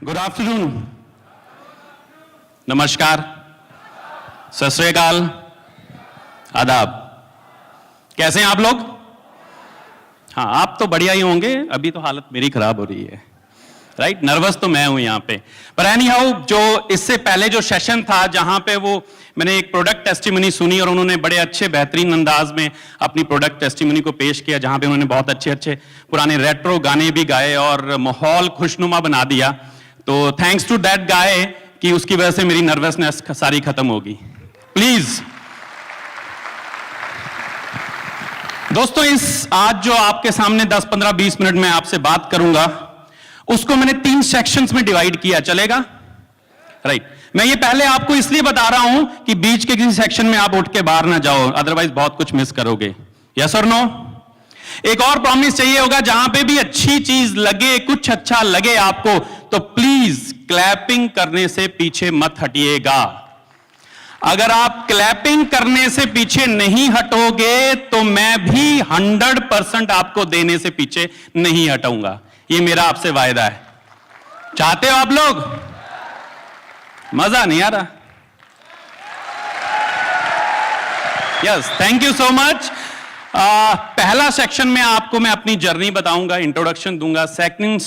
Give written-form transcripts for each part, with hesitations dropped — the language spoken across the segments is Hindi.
गुड आफ्टरनून, नमस्कार, सत श्री अकाल, आदाब। कैसे हैं आप लोग? हाँ, आप तो बढ़िया ही होंगे। अभी तो हालत मेरी खराब हो रही है, राइट? नर्वस तो मैं हूं यहां पे। पर एनी हाउ, जो इससे पहले जो सेशन था जहां पे वो मैंने एक प्रोडक्ट टेस्टिमनी सुनी और उन्होंने बड़े अच्छे बेहतरीन अंदाज में अपनी प्रोडक्ट टेस्टिमनी को पेश किया, जहां पे उन्होंने बहुत अच्छे अच्छे पुराने रेट्रो गाने भी गाए और माहौल खुशनुमा बना दिया। तो थैंक्स टू दैट गाय कि उसकी वजह से मेरी नर्वसनेस सारी खत्म होगी। प्लीज दोस्तों, इस आज जो आपके सामने 10, 15, 20 मिनट में आपसे बात करूंगा, उसको मैंने 3 सेक्शंस में डिवाइड किया। चलेगा? राइट। मैं ये पहले आपको इसलिए बता रहा हूं कि बीच के किसी सेक्शन में आप उठ के बाहर ना जाओ, अदरवाइज बहुत कुछ मिस करोगे। यस और नो? एक और प्रॉमिस चाहिए होगा, जहां पे भी अच्छी चीज लगे, कुछ अच्छा लगे आपको, तो प्लीज क्लैपिंग करने से पीछे मत हटिएगा। अगर आप क्लैपिंग करने से पीछे नहीं हटोगे तो मैं भी 100% आपको देने से पीछे नहीं हटाऊंगा। ये मेरा आपसे वायदा है। चाहते हो आप लोग? मजा नहीं आ रहा? Yes, thank you so much. पहला सेक्शन में आपको मैं अपनी जर्नी बताऊंगा, इंट्रोडक्शन दूंगा। सेकंड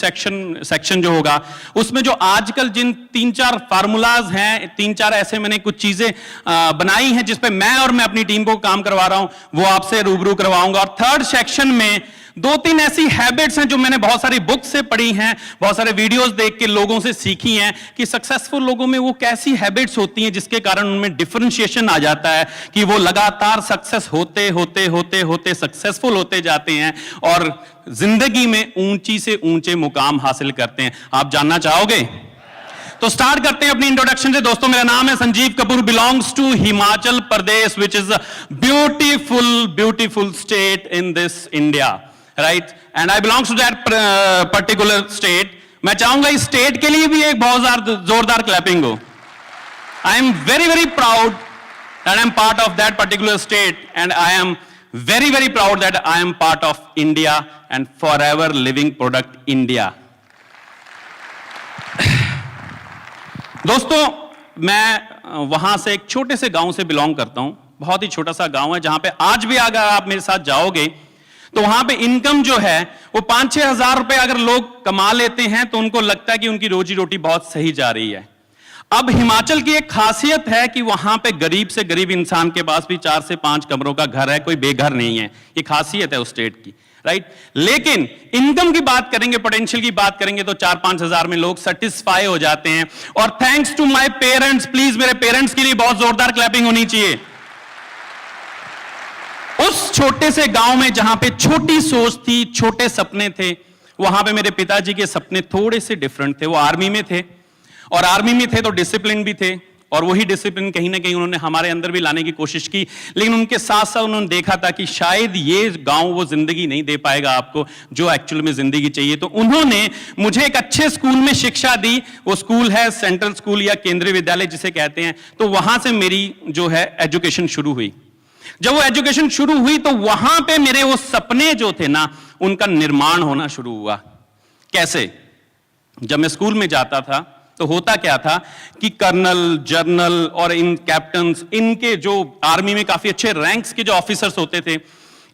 सेक्शन जो होगा, उसमें जो आजकल जिन 3-4 फार्मूलाज हैं, 3-4 ऐसे मैंने कुछ चीजें बनाई हैं जिस पे मैं अपनी टीम को काम करवा रहा हूं, वो आपसे रूबरू करवाऊंगा। और थर्ड सेक्शन में 2-3 ऐसी हैबिट्स हैं जो मैंने बहुत सारी बुक से पढ़ी हैं, बहुत सारे वीडियोस देख के लोगों से सीखी हैं कि सक्सेसफुल लोगों में वो कैसी हैबिट्स होती हैं जिसके कारण उनमें डिफरेंशिएशन आ जाता है कि वो लगातार सक्सेस होते होते होते होते सक्सेसफुल होते जाते हैं और जिंदगी में ऊंची से ऊंचे मुकाम हासिल करते हैं। आप जानना चाहोगे? तो स्टार्ट करते हैं अपनी इंट्रोडक्शन से। दोस्तों, मेरा नाम है Sanjeev Kapoor, belongs to Himachal Pradesh, which is a beautiful state in this India, right? And I belongs to that particular state. मैं चाहूंगा इस स्टेट के लिए भी एक बहुत जोरदार क्लैपिंग हो। I am very proud that I am part of that particular state, and I am very proud that I am part of India and forever living product India. दोस्तों, मैं वहां से एक छोटे से गांव से बिलोंग करता हूं। बहुत ही छोटा सा गांव है जहां पे आज भी अगर आप मेरे साथ जाओगे तो वहां पे इनकम जो है वो 5-6 हजार रुपए अगर लोग कमा लेते हैं तो उनको लगता है कि उनकी रोजी रोटी बहुत सही जा रही है। अब हिमाचल की एक खासियत है कि वहां पे गरीब से गरीब इंसान के पास भी 4 से 5 कमरों का घर है, कोई बेघर नहीं है। ये खासियत है उस स्टेट की, राइट? लेकिन इनकम की बात करेंगे, पोटेंशियल की बात करेंगे तो 4-5 हजार में लोग सेटिस्फाई हो जाते हैं। और thanks to my parents, please मेरे पेरेंट्स के लिए बहुत जोरदार क्लैपिंग होनी चाहिए। उस छोटे से गांव में जहां पे छोटी सोच थी, छोटे सपने थे, वहां पे मेरे पिताजी के सपने थोड़े से डिफरेंट थे। वो आर्मी में थे, और आर्मी में थे तो डिसिप्लिन भी थे, और वही डिसिप्लिन कहीं ना कहीं उन्होंने हमारे अंदर भी लाने की कोशिश की। लेकिन उनके साथ साथ उन्होंने देखा था कि शायद ये गांव वो जिंदगी नहीं दे पाएगा आपको जो एक्चुअल में जिंदगी चाहिए। तो उन्होंने मुझे एक अच्छे स्कूल में शिक्षा दी। वो स्कूल है सेंट्रल स्कूल या केंद्रीय विद्यालय जिसे कहते हैं। तो वहां से मेरी जो है एजुकेशन शुरू हुई। जब वो एजुकेशन शुरू हुई तो वहां पे मेरे वो सपने जो थे ना, उनका निर्माण होना शुरू हुआ। कैसे? जब मैं स्कूल में जाता था तो होता क्या था कि कर्नल, जनरल और इन कैप्टन्स, इनके जो आर्मी में काफी अच्छे रैंक्स के जो ऑफिसर्स होते थे,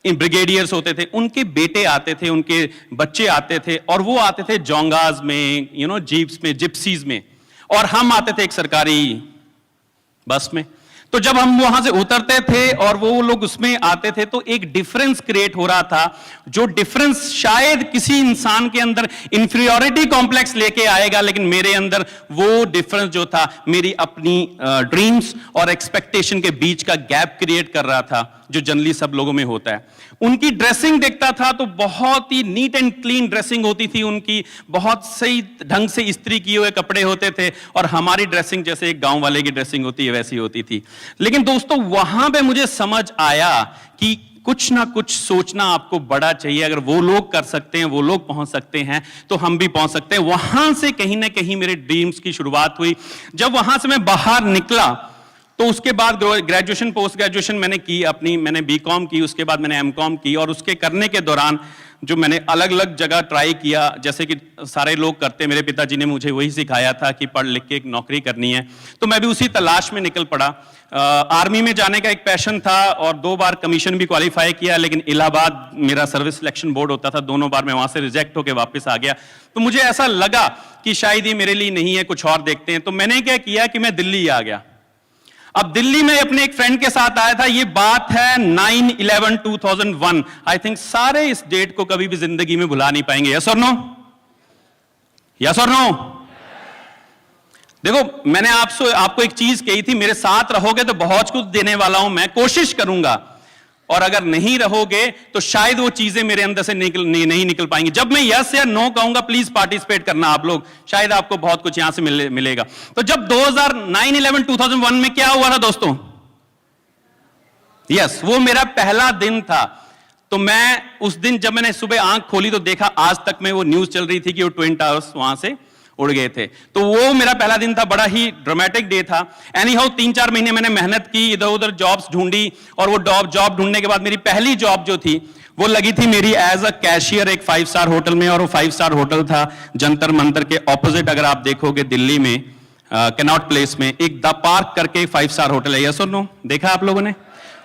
इन ब्रिगेडियर्स होते थे, उनके बेटे आते थे, उनके बच्चे आते थे, और वो आते थे जोंगाज में, जीप्स में, जिप्सीज में, और हम आते थे एक सरकारी बस में। तो जब हम वहां से उतरते थे और वो लोग उसमें आते थे तो एक डिफरेंस क्रिएट हो रहा था, जो डिफरेंस शायद किसी इंसान के अंदर इंफीरियरिटी कॉम्प्लेक्स लेके आएगा, लेकिन मेरे अंदर वो डिफरेंस जो था मेरी अपनी ड्रीम्स और एक्सपेक्टेशन के बीच का गैप क्रिएट कर रहा था, जो जनरली सब लोगों में होता है। उनकी ड्रेसिंग देखता था तो बहुत ही नीट एंड क्लीन ड्रेसिंग होती थी उनकी, बहुत सही ढंग से इस्त्री किए हुए कपड़े होते थे, और हमारी ड्रेसिंग जैसे एक गांव वाले की ड्रेसिंग होती है वैसी होती थी। लेकिन दोस्तों, वहां पे मुझे समझ आया कि कुछ ना कुछ सोचना आपको बड़ा चाहिए। अगर वो लोग कर सकते हैं, वो लोग पहुंच सकते हैं, तो हम भी पहुंच सकते हैं। वहां से कहीं ना कहीं मेरे ड्रीम्स की शुरुआत हुई। जब वहां से मैं बाहर निकला तो उसके बाद ग्रेजुएशन, पोस्ट ग्रेजुएशन मैंने की अपनी। मैंने बीकॉम की, उसके बाद मैंने एमकॉम की, और उसके करने के दौरान जो मैंने अलग अलग जगह ट्राई किया, जैसे कि सारे लोग करते, मेरे पिताजी ने मुझे वही सिखाया था कि पढ़ लिख के एक नौकरी करनी है, तो मैं भी उसी तलाश में निकल पड़ा। आर्मी में जाने का एक पैशन था और 2 बार कमीशन भी क्वालिफाई किया, लेकिन इलाहाबाद मेरा सर्विस सिलेक्शन बोर्ड होता था, दोनों बार मैं वहां से रिजेक्ट होकर वापस आ गया। तो मुझे ऐसा लगा कि शायद ये मेरे लिए नहीं है, कुछ और देखते हैं। तो मैंने क्या किया कि मैं दिल्ली आ गया। अब दिल्ली में अपने एक फ्रेंड के साथ आया था, ये बात है 9/11/2001। आई थिंक सारे इस डेट को कभी भी जिंदगी में भुला नहीं पाएंगे। यस और नो? यस और नो? देखो, मैंने आपको एक चीज कही थी, मेरे साथ रहोगे तो बहुत कुछ देने वाला हूं, मैं कोशिश करूंगा, और अगर नहीं रहोगे तो शायद वो चीजें मेरे अंदर से नहीं निकल पाएंगी। जब मैं यस या नो कहूंगा, प्लीज पार्टिसिपेट करना आप लोग, शायद आपको बहुत कुछ यहां से मिलेगा। तो जब 9/11/2001 में क्या हुआ था दोस्तों? यस, वो मेरा पहला दिन था। तो मैं उस दिन जब मैंने सुबह आंख खोली तो देखा, आज तक में वो न्यूज चल रही थी कि वो ट्विन टावर्स वहां से उड़ गए थे। तो वो मेरा पहला दिन था, बड़ा ही ड्रामेटिक डे था। एनी हाउ 3-4 महीने मैंने मेहनत की, इधर उधर जॉब्स ढूंढी, और वो जॉब ढूंढने के बाद मेरी पहली जॉब जो थी वो लगी थी मेरी एज अ कैशियर एक 5 स्टार होटल में। और वो 5 स्टार होटल था जंतर मंतर के ऑपोजिट, अगर आप देखोगे दिल्ली में कैनॉट प्लेस में एक द पार्क करके 5 स्टार होटल है। यस और नो? देखा आप लोगों ने?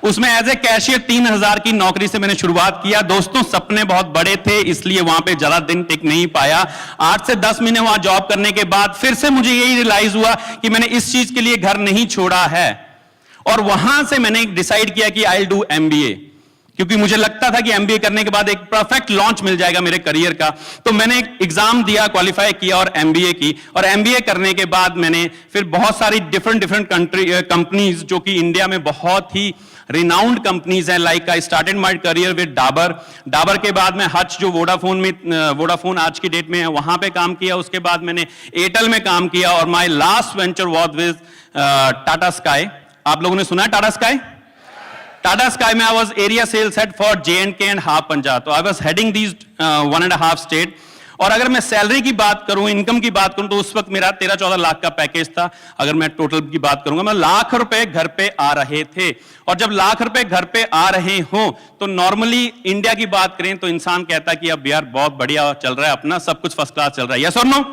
उसमें एज ए कैशियर 3000 की नौकरी से मैंने शुरुआत किया। दोस्तों, सपने बहुत बड़े थे, इसलिए वहां पे ज्यादा दिन टिक नहीं पाया। 8 से 10 महीने वहां जॉब करने के बाद फिर से मुझे यही रियलाइज हुआ कि मैंने इस चीज के लिए घर नहीं छोड़ा है, और वहां से मैंने डिसाइड किया कि आई विल डू MBA, क्योंकि मुझे लगता था कि MBA करने के बाद एक परफेक्ट लॉन्च मिल जाएगा मेरे करियर का। तो मैंने एक एग्जाम दिया, क्वालिफाई किया और MBA की। और MBA करने के बाद मैंने फिर बहुत सारी डिफरेंट कंपनीज, जो कि इंडिया में बहुत ही रिनाउंड कंपनीज हैं, like I started my career with Dabur के बाद मैं हच, जो वोडाफोन आज की डेट में है, वहां पे काम किया। उसके बाद मैंने एयरटेल में काम किया, और my last venture was with Tata sky. आप लोगों ने सुना है टाटा स्काई? टाटा स्काई में I was area sales head for J&K and half Punjab. तो I was heading these 1.5 state. और अगर मैं सैलरी की बात करूं, इनकम की बात करूं, तो उस वक्त मेरा 13-14 लाख का पैकेज था। अगर मैं टोटल की बात करूंगा, मैं लाख रुपए घर पे आ रहे थे। और जब लाख रुपए घर पे आ रहे हो, तो नॉर्मली इंडिया की बात करें तो इंसान कहता है कि अब यार बहुत बढ़िया चल रहा है, अपना सब कुछ फर्स्ट क्लास चल रहा है। यस और नो?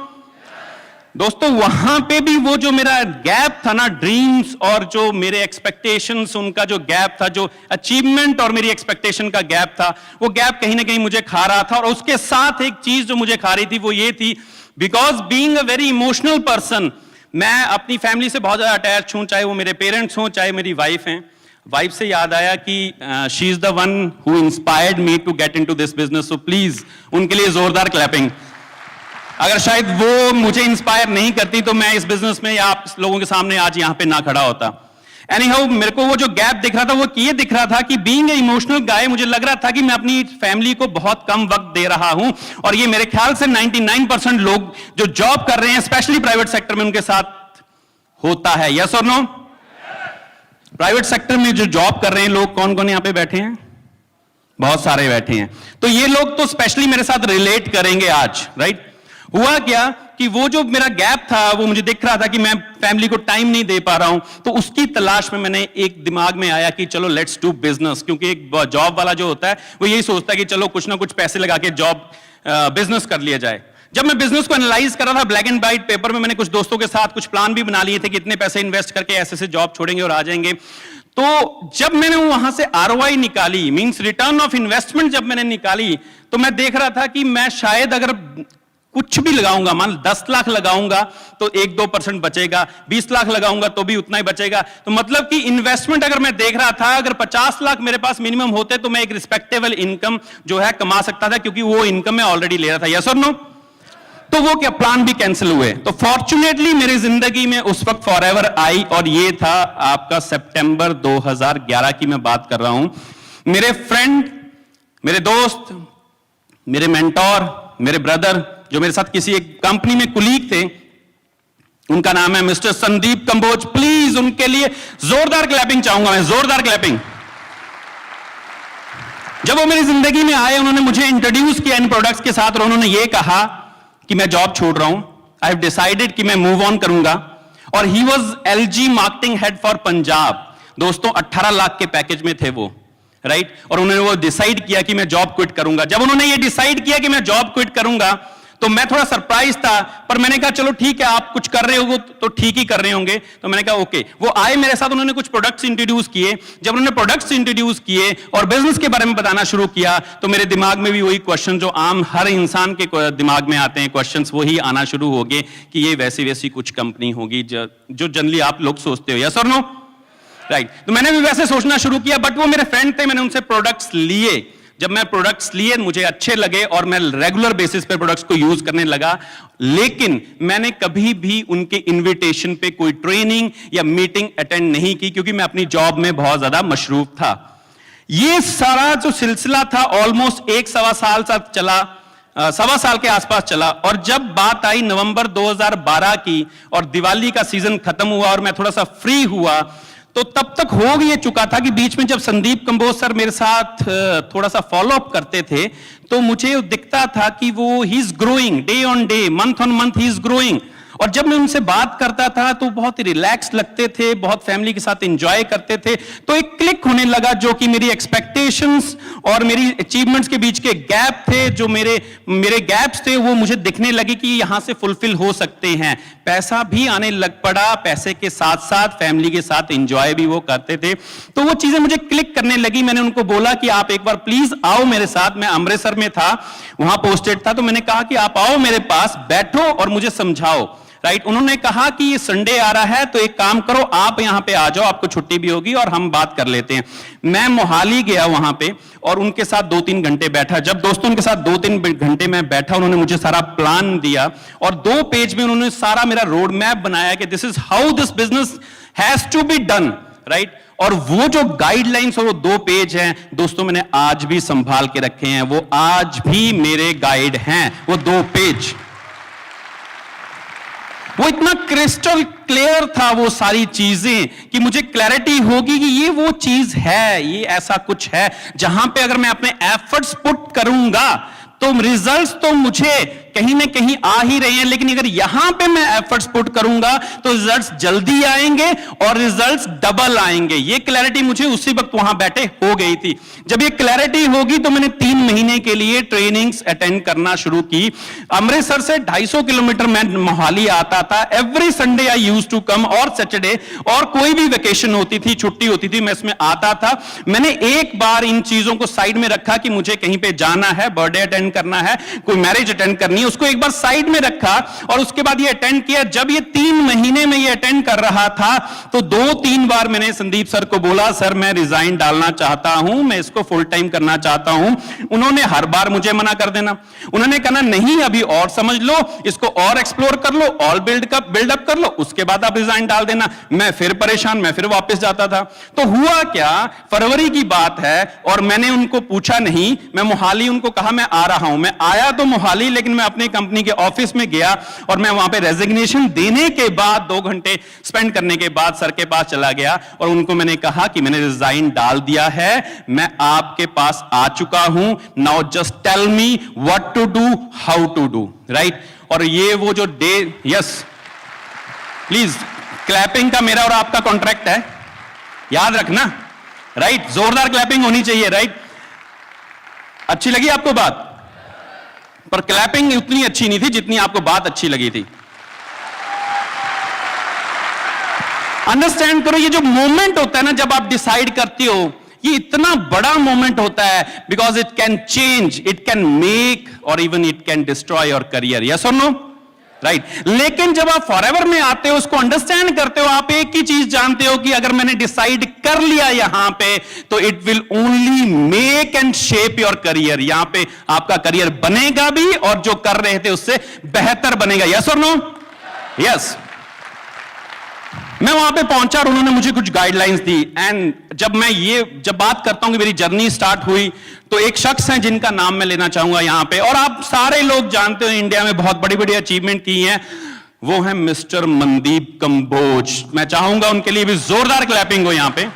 दोस्तों, वहां पे भी वो जो मेरा गैप था ना, ड्रीम्स और जो मेरे एक्सपेक्टेशंस, उनका जो गैप था, जो अचीवमेंट और मेरी एक्सपेक्टेशन का गैप था, वो गैप कहीं ना कहीं मुझे खा रहा था। और उसके साथ एक चीज जो मुझे खा रही थी वो ये थी, because being a very emotional person, मैं अपनी फैमिली से बहुत ज्यादा अटैच हूं, चाहे वो मेरे पेरेंट्स हों, चाहे मेरी वाइफ हैं। वाइफ से याद आया कि she is the one who inspired me to get into this business. So please उनके लिए जोरदार क्लैपिंग। अगर शायद वो मुझे इंस्पायर नहीं करती तो मैं इस बिजनेस में या आप लोगों के सामने आज यहां पे ना खड़ा होता। एनीहाउ, मेरे को वो जो गैप दिख रहा था वो ये दिख रहा था कि बीइंग ए इमोशनल गाय, मुझे लग रहा था कि मैं अपनी फैमिली को बहुत कम वक्त दे रहा हूं। और ये मेरे ख्याल से 99% लोग जो जॉब कर रहे हैं, स्पेशली प्राइवेट सेक्टर में, उनके साथ होता है। यस और नो? प्राइवेट सेक्टर में जो जॉब कर रहे हैं लोग, कौन कौन यहां पे बैठे हैं? बहुत सारे बैठे हैं। तो ये लोग तो स्पेशली मेरे साथ रिलेट करेंगे आज, राइट? हुआ क्या कि वो जो मेरा गैप था, वो मुझे दिख रहा था कि मैं फैमिली को टाइम नहीं दे पा रहा हूं। तो उसकी तलाश में मैंने एक दिमाग में आया कि चलो लेट्स डू बिजनेस, क्योंकि एक जॉब वाला जो होता है वो यही सोचता है कि चलो कुछ ना कुछ पैसे लगा के बिजनेस कर लिया जाए। जब मैं बिजनेस को एनालाइज कर रहा था ब्लैक एंड व्हाइट पेपर में, मैंने कुछ दोस्तों के साथ कुछ प्लान भी बना लिए थे कि इतने पैसे इन्वेस्ट करके ऐसे जॉब छोड़ेंगे और आ जाएंगे। तो जब मैंने वहां से ROI निकाली, मींस रिटर्न ऑफ इन्वेस्टमेंट जब मैंने निकाली, तो मैं देख रहा था कि मैं शायद अगर कुछ भी लगाऊंगा, मान 10 लाख लगाऊंगा तो 1-2% बचेगा, 20 लाख लगाऊंगा तो भी उतना ही बचेगा। तो मतलब कि इन्वेस्टमेंट अगर मैं देख रहा था, अगर 50 लाख मेरे पास मिनिमम होते तो मैं एक रिस्पेक्टेबल इनकम जो है कमा सकता था, क्योंकि वो इनकम मैं ऑलरेडी ले रहा था। यस और नो? तो वो क्या प्लान भी कैंसिल हुए। तो फॉर्चुनेटली मेरी जिंदगी में उस वक्त फॉरएवर आई, और ये था आपका सितंबर 2011 की मैं बात कर रहा हूं। मेरे फ्रेंड, मेरे दोस्त, मेरे मेंटोर, मेरे ब्रदर, जो मेरे साथ किसी एक कंपनी में कुलीग थे, उनका नाम है मिस्टर संदीप कंबोज। प्लीज उनके लिए जोरदार क्लैपिंग चाहूंगा मैं, जोरदार क्लैपिंग। जब वो मेरी जिंदगी में आए, उन्होंने मुझे इंट्रोड्यूस किया इन प्रोडक्ट्स के साथ, और उन्होंने ये कहा कि मैं जॉब छोड़ रहा हूं, आई हैव डिसाइडेड कि मैं मूव ऑन करूंगा। और he was LG marketing head for Punjab. दोस्तों, 18 लाख के पैकेज में थे वो, राइट? और उन्होंने वो डिसाइड किया कि मैं जॉब क्विट करूंगा। जब उन्होंने ये डिसाइड किया कि मैं जॉब क्विट करूंगा तो मैं थोड़ा सरप्राइज था, पर मैंने कहा चलो ठीक है, आप कुछ कर रहे हो तो ठीक ही कर रहे होंगे। तो मैंने कहा ओके। वो आए मेरे साथ, उन्होंने कुछ प्रोडक्ट्स इंट्रोड्यूस किए। जब उन्होंने प्रोडक्ट्स इंट्रोड्यूस किए और बिजनेस के बारे में बताना शुरू किया तो मेरे दिमाग में भी वही क्वेश्चन जो आम हर इंसान के दिमाग में आते हैं, क्वेश्चंस वही आना शुरू हो गए कि ये वैसी वैसी कुछ कंपनी होगी जो जनरली आप लोग सोचते हो, यस और नो? राइट। तो मैंने भी वैसे सोचना शुरू किया, बट वो मेरे फ्रेंड थे, मैंने उनसे प्रोडक्ट्स लिए। जब मैं प्रोडक्ट्स लिए मुझे अच्छे लगे और मैं रेगुलर बेसिस पे प्रोडक्ट्स को यूज करने लगा, लेकिन मैंने कभी भी उनके इनविटेशन पे कोई ट्रेनिंग या मीटिंग अटेंड नहीं की, क्योंकि मैं अपनी जॉब में बहुत ज्यादा मशरूफ था। ये सारा जो सिलसिला था ऑलमोस्ट 1-1.25 साल तक चला, 1.25 साल के आसपास चला। और जब बात आई नवंबर 2012 की और दिवाली का सीजन खत्म हुआ और मैं थोड़ा सा फ्री हुआ, तो तब तक हो ये चुका था कि बीच में जब संदीप कंबोज सर मेरे साथ थोड़ा सा फॉलो अप करते थे तो मुझे दिखता था कि वो he is growing day on day, month on month he is growing. और जब मैं उनसे बात करता था तो बहुत रिलैक्स लगते थे, बहुत फैमिली के साथ एंजॉय करते थे। तो एक क्लिक होने लगा जो कि मेरी एक्सपेक्टेशंस और मेरी अचीवमेंट्स के बीच के गैप थे, जो मेरे गैप्स थे, वो मुझे दिखने लगे कि यहां से फुलफिल हो सकते हैं। पैसा भी आने लग पड़ा, पैसे के साथ साथ फैमिली के साथ एंजॉय भी वो करते थे। तो वो चीजें मुझे क्लिक करने लगी। मैंने उनको बोला कि आप एक बार प्लीज आओ मेरे साथ। मैं अमृतसर में था, वहां पोस्टेड था, तो मैंने कहा कि आप आओ मेरे पास, बैठो और मुझे समझाओ। राइट? उन्होंने कहा कि ये संडे आ रहा है तो एक काम करो, आप यहां पे आ जाओ, आपको छुट्टी भी होगी और हम बात कर लेते हैं। मैं मोहाली गया वहां पे और उनके साथ 2-3 घंटे बैठा। जब दोस्तों उनके साथ 2-3 घंटे में बैठा, उन्होंने मुझे सारा प्लान दिया और 2 पेज में उन्होंने सारा मेरा रोड मैप बनाया कि this is how this business has to be done. Right? और वो जो गाइडलाइंस और वो 2 पेज हैं दोस्तों, मैंने आज भी संभाल के रखे हैं, वो आज भी मेरे गाइड हैं, वो 2 पेज। वो इतना क्रिस्टल क्लियर था वो सारी चीजें कि मुझे क्लैरिटी होगी कि ये वो चीज है, ये ऐसा कुछ है जहां पे अगर मैं अपने एफर्ट्स पुट करूंगा तो रिजल्ट्स तो मुझे कहीं ना कहीं आ ही रहे हैं, लेकिन अगर यहां पे मैं एफर्ट्स पुट करूंगा तो रिजल्ट्स जल्दी आएंगे और रिजल्ट्स डबल आएंगे। ये क्लैरिटी मुझे उसी वक्त वहां बैठे हो गई थी। जब ये क्लैरिटी होगी तो मैंने 3 महीने के लिए ट्रेनिंग्स अटेंड करना शुरू की। अमृतसर से 250 किलोमीटर मैं मोहाली आता था। Every Sunday I used to come, और सैटरडे और कोई भी वेकेशन होती थी, छुट्टी होती थी, मैं इसमें आता था। मैंने एक बार इन चीजों को साइड में रखा कि मुझे कहीं पे जाना है, बर्थडे अटेंड करना है, कोई मैरिज अटेंड करनी है, उसको एक बार साइड में रखा और उसके बाद ये अटेंड किया। जब ये 3 महीने में ये अटेंड कर रहा था तो 2-3 बार मैंने संदीप सर को बोला, सर मैं रिजाइन डालना चाहता हूं, मैं इसको फुल टाइम करना चाहता हूं। उन्होंने हर बार मुझे मना कर देना। उन्होंने कहना नहीं, अभी और समझ लो, इसको और एक्सप्लोर कर लो, और बिल्डअप कर लो, उसके बाद आप रिजाइन डाल देना। मैं फिर परेशान, मैं फिर वापस जाता था। तो हुआ क्या, फरवरी की बात है और मैंने उनको पूछा नहीं, मैं मोहाली उनको कहा मैं आ रहा हूं। मैं आया तो मोहाली, लेकिन मैं अपने कंपनी के ऑफिस में गया और मैं वहां पे रेजिग्नेशन देने के बाद 2 घंटे स्पेंड करने के बाद सर के पास चला गया और उनको मैंने कहा कि मैंने रिजाइन डाल दिया है, मैं आपके पास आ चुका हूं, now just tell me what to do, how to do. Right? और ये वो जो डे, यस प्लीज, क्लैपिंग का मेरा और आपका कॉन्ट्रैक्ट है, याद रखना। राइट? जोरदार क्लैपिंग होनी चाहिए। राइट? अच्छी लगी आपको बात? पर क्लैपिंग उतनी अच्छी नहीं थी जितनी आपको बात अच्छी लगी थी। अंडरस्टैंड करो, ये जो मोमेंट होता है ना जब आप डिसाइड करते हो, ये इतना बड़ा मोमेंट होता है, because it can change, it can make or even it can destroy your career. Yes और नो? राइट? लेकिन जब आप फॉरएवर में आते हो, उसको अंडरस्टैंड करते हो, आप एक ही चीज जानते हो कि अगर मैंने डिसाइड कर लिया यहां पे तो it will only make and shape your career. यहां पे आपका करियर बनेगा भी और जो कर रहे थे उससे बेहतर बनेगा। यस और नो? यस। मैं वहां पे पहुंचा और उन्होंने मुझे कुछ गाइडलाइंस दी। एंड जब बात करता हूं कि मेरी जर्नी स्टार्ट हुई तो एक शख्स हैं जिनका नाम मैं लेना चाहूंगा यहां पे, और आप सारे लोग जानते हो इंडिया में बहुत बड़ी बड़ी अचीवमेंट की हैं, वो हैं मिस्टर मनदीप कंबोज। मैं चाहूंगा उनके लिए भी जोरदार क्लैपिंग हो यहां पे।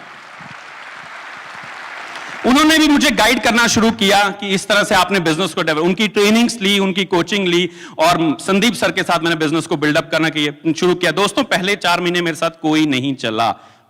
उन्होंने भी मुझे गाइड करना शुरू किया कि इस तरह से आपने बिजनेस को डेवलप, उनकी ट्रेनिंग्स ली, उनकी कोचिंग ली और संदीप सर के साथ मैंने बिजनेस को बिल्डअप करना शुरू किया। दोस्तों पहले 4 महीने मेरे साथ कोई नहीं चला,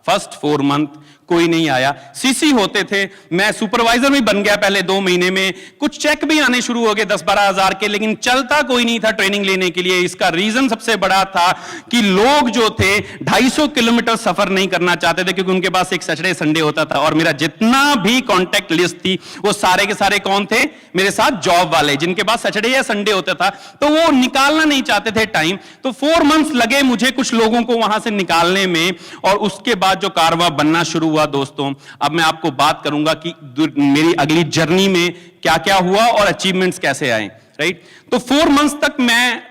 फर्स्ट 4 मंथ कोई नहीं आया। सीसी होते थे, मैं सुपरवाइजर भी बन गया पहले 2 महीने में, कुछ चेक भी आने शुरू हो गए 10-12 हजार के, लेकिन चलता कोई नहीं था ट्रेनिंग लेने के लिए। इसका रीजन सबसे बड़ा था कि लोग जो थे 250 किलोमीटर सफर नहीं करना चाहते थे, क्योंकि उनके पास एक सैटरडे संडे होता था। और मेरा जितना भी कॉन्टेक्ट लिस्ट थी वो सारे के सारे कौन थे? मेरे साथ जॉब वाले, जिनके पास सैटरडे या संडे होता था, तो वो निकालना नहीं चाहते थे टाइम। तो 4 मंथ्स लगे मुझे कुछ लोगों को वहां से निकालने में, और उसके बाद जो कारवां बनना शुरू हुआ दोस्तों, अब मैं आपको बात करूंगा कि मेरी अगली जर्नी में क्या क्या हुआ और अचीवमेंट्स कैसे आए, राइट। तो 4 मंथ्स तक मैं